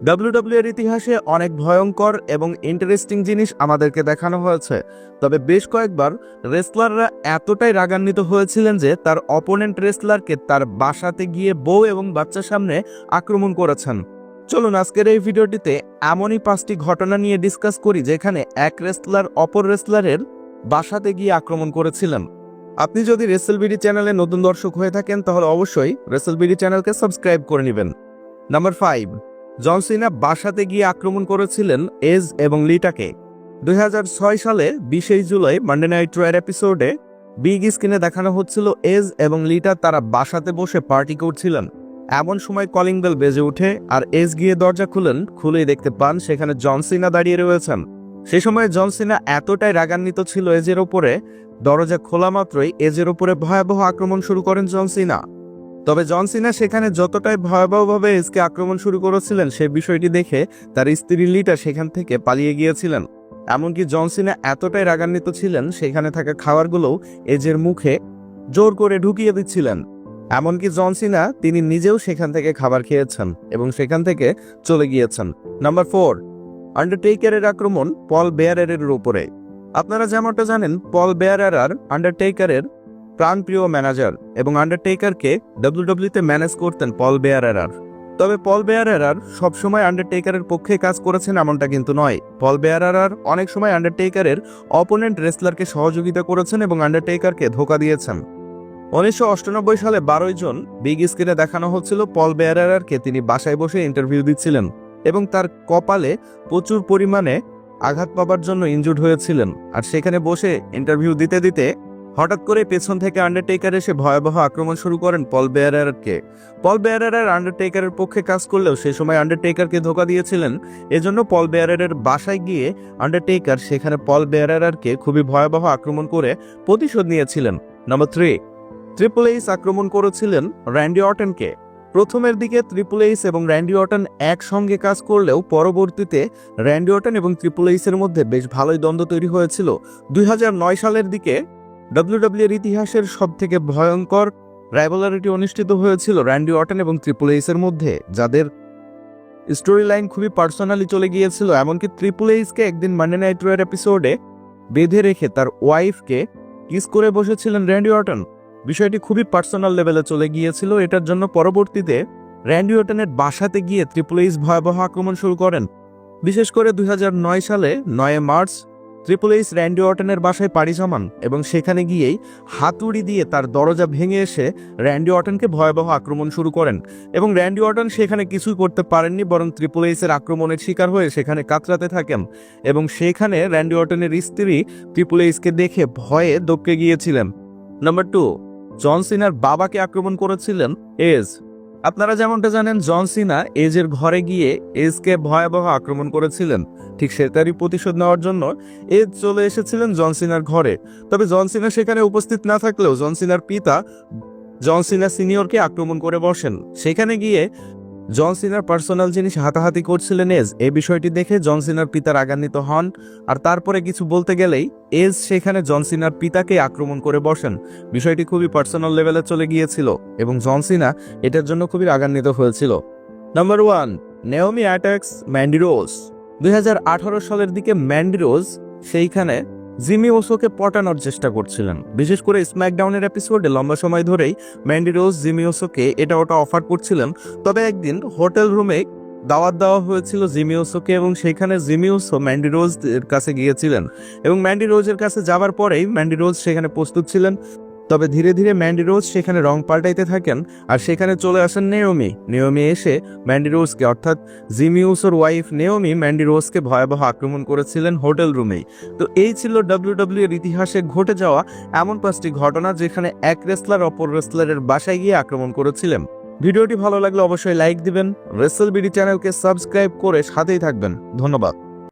WWE এর ইতিহাসে অনেক ভয়ঙ্কর এবং ইন্টারেস্টিং জিনিস আমাদেরকে দেখানো হয়েছে, তবে বেশ কয়েকবার রেসলাররা এতটাই রাগান্বিত হয়েছিলেন যে তার অপোনেন্ট রেসলারকে তার বাসাতে গিয়ে বউ এবং বাচ্চার সামনে আক্রমণ করেছেন। চলুন আজকের এই ভিডিওটিতে এমনই 5টি ঘটনা নিয়ে ডিসকাস করি যেখানে এক রেসলার অপর রেসলারের বাসাতে গিয়ে আক্রমণ করেছিলেন। আপনি যদি রেসেলবিডি চ্যানেলে নতুন দর্শক হয়ে থাকেন তাহলে অবশ্যই রেসেলবিডি চ্যানেলকে সাবস্ক্রাইব করে নেবেন। নাম্বার 5, জন সিনা বাসাতে গিয়ে আক্রমণ করেছিলেন এজ এবং লিটাকে। 2006 সালে 20 জুলাই মানডে নাইট রয়ের এপিসোডে বিগ স্ক্রিনে দেখানো হচ্ছিল এজ এবং লিটা তারা বাসাতে বসে পার্টি করছিলেন। এমন সময় কলিং বেল বেজে ওঠে আর এজ গিয়ে দরজা খুলেই দেখতে পান সেখানে জন সিনা দাঁড়িয়ে রয়েছেন। সে সময় জন সিনা এতটাই রাগান্বিত ছিল এজের ওপরে, দরজা খোলা মাত্রই এজের ওপরে ভয়াবহ আক্রমণ শুরু করেন জন সিনা। তবে জন সিনা সেখানে যতটাই ভয়াবহভাবে এজকে আক্রমণ শুরু করেছিলেন সে বিষয়টি দেখে তার স্ত্রী লিটা সেখান থেকে পালিয়ে গিয়েছিলেন। এমনকি জন সিনা এতটাই রাগান্বিত ছিলেন সেখানে থাকা খাবারগুলোও এজের মুখে জোর করে ঢুকিয়ে দিচ্ছিলেন। এমনকি জন সিনা তিনি নিজেও সেখান থেকে খাবার খেয়েছেন এবং সেখান থেকে চলে গিয়েছেন। নাম্বার 4, আন্ডারটেকারের আক্রমণ পল বেয়ারের উপরে। আপনারা যেমনটা জানেন পল বেয়ারার আন্ডারটেকারের প্রাণপ্রিয় ম্যানেজার এবং আন্ডারটেকারকে ডাব্লিউডাব্লিউতে ম্যানেজ করতেন পল বেয়ারার। তবে পল বেয়ারার সবসময় আন্ডারটেকারের পক্ষে কাজ করেছেন এমনটা কিন্তু নয়। পল বেয়ারার অনেক সময় আন্ডারটেকারের অপোনেন্ট রেসলারকে সহযোগিতা করেছেন এবং আন্ডারটেকারকে ধোঁকা দিয়েছেন। 1998 সালে 12 জুন বিগ স্ক্রিনে দেখানো হচ্ছিল পল বেয়ারারকে তিনি বাসায় বসে ইন্টারভিউ দিচ্ছিলেন এবং তার কপালে প্রচুর পরিমাণে আঘাত পাবার জন্য ইনজুর্ড হয়েছিলেন। আর সেখানে বসে ইন্টারভিউ দিতে দিতে হঠাৎ করে পেছন থেকে আন্ডারটেকার এসে ভয়াবহ আক্রমণ শুরু করেন পল বেয়ারারকে। পল বেয়ারার আন্ডারটেকারের পক্ষে কাজ করলেও সে সময় আন্ডারটেকারকে ধোঁকা দিয়েছিলেন। এজন্য পল বেয়ারারের বাসায় গিয়ে আন্ডারটেকার সেখানে পল বেয়ারারকে খুবই ভয়াবহ আক্রমণ করে প্রতিশোধ নিয়েছিলেন। নাম্বার 3, ট্রিপল এইচ আক্রমণ করেছিলেন র্যান্ডি অর্টনকে। প্রথমের দিকে ট্রিপল এইচ এবং র্যান্ডি অর্টন একসঙ্গে কাজ করলেও পরবর্তীতে র্যান্ডি অর্টন এবং ট্রিপল এইচের মধ্যে বেশ ভালোই দ্বন্দ্ব তৈরি হয়েছিল। 2009 সালের দিকে ডাব্লিউডাব্লিউ এর ইতিহাসের সবথেকে ভয়ঙ্কর রাইভালরিটি অনুষ্ঠিত হয়েছিল র্যান্ডি অর্টন এবং ট্রিপল এইচের মধ্যে, যাদের স্টোরি লাইন খুবই পার্সোনালি চলে গিয়েছিল। এমনকি ট্রিপল এইচকে একদিন মানডে নাইট রয়ের এপিসোডে বেঁধে রেখে তার ওয়াইফকে কিস করে বসেছিলেন র্যান্ডি অর্টন। বিষয়টি খুবই পার্সোনাল লেভেলে চলে গিয়েছিল। এটার জন্য পরবর্তীতে র্যান্ডি অর্টনের বাসাতে গিয়ে ট্রিপল এইচ ভয়াবহ আক্রমণ শুরু করেন। বিশেষ করে 2009 সালে 9 মার্চ ট্রিপল এইচ র্যান্ডি অর্টনের বাসায় পাড়ি জমান এবং সেখানে গিয়েই হাতুড়ি দিয়ে তার দরজা ভেঙে এসে র্যান্ডি অর্টনকে ভয়াবহ আক্রমণ শুরু করেন এবং র্যান্ডি অর্টন সেখানে কিছুই করতে পারেননি, বরং ট্রিপল এইচের আক্রমণের শিকার হয়ে সেখানে কাতরাতে থাকেন এবং সেখানে র্যান্ডি অর্টনের স্ত্রী ট্রিপল এইচকে দেখে ভয়ে দবকে গিয়েছিলেন। নাম্বার 2, জন সিনার বাবাকে আক্রমণ করেছিলেন এজ। আপনারা যেমনটা জানেন জন সিনা এজের ঘরে গিয়ে এজকে ভয়াবহ আক্রমণ করেছিলেন। ঠিক সেটারই প্রতিশোধ নেওয়ার জন্য এজ চলে এসেছিলেন জন সিনার ঘরে। তবে জন সিনা সেখানে উপস্থিত না থাকলেও জন সিনার পিতা জন সিনা সিনিয়রকে আক্রমণ করে বসেন। সেখানে গিয়ে জন সিনার পার্সোনাল জিনিস হাতাহাতি করছিলেন এজ। এই বিষয়টি দেখে জন সিনার পিতা রাগান্বিত হন আর তারপরে কিছু বলতে গেলেই এজ সেখানে জন সিনার পিতাকে আক্রমণ করে বসেন। বিষয়টি খুবই পার্সোনাল লেভেলে চলে গিয়েছিল এবং জন সিনা এটার জন্য খুবই রাগান্বিত হয়েছিল। নাম্বার 1, নেওমি অ্যাটাক্স ম্যান্ডি রোজ। 2018 সালের দিকে ম্যান্ডি রোজ সেইখানে জিমি ওসোকে পটানোর চেষ্টা করছিলেন। বিশেষ করে স্ম্যাকডাউনের এপিসোডে লম্বা সময় ধরেই ম্যান্ডি রোজ জিমি ওসোকে এটা ওটা অফার করছিলেন। তবে একদিন হোটেল রুমে দাওয়াত দেওয়া হয়েছিল জিমি ওসোকে এবং সেখানে জিমি ওসো ম্যান্ডি রোজের কাছে গিয়েছিলেন এবং ম্যান্ডি রোজের কাছে যাবার পরেই ম্যান্ডি রোজ সেখানে প্রস্তুত ছিলেন। তবে ধীরে ধীরে ম্যান্ডি রোজ সেখানে রং পাল্টাইতে থাকেন আর সেখানে চলে আসেন নেওমি এসে ম্যান্ডি রোজকে অর্থাৎ জিমি ওসোর ওয়াইফ নেওমি ম্যান্ডি রোজকে ভয়াবহ আক্রমণ করেছিলেন হোটেল রুমেই। তো এই ছিল ডাব্লিউডাব্লিউ এর ইতিহাসে ঘটে যাওয়া এমন 5টি ঘটনা যেখানে এক রেসলার অপর রেসলারের বাসায় গিয়ে আক্রমণ করেছিলেন। ভিডিওটি ভালো লাগলে অবশ্যই লাইক দিবেন, রেসেলবিডি চ্যানেলকে সাবস্ক্রাইব করে সাথেই থাকবেন। ধন্যবাদ।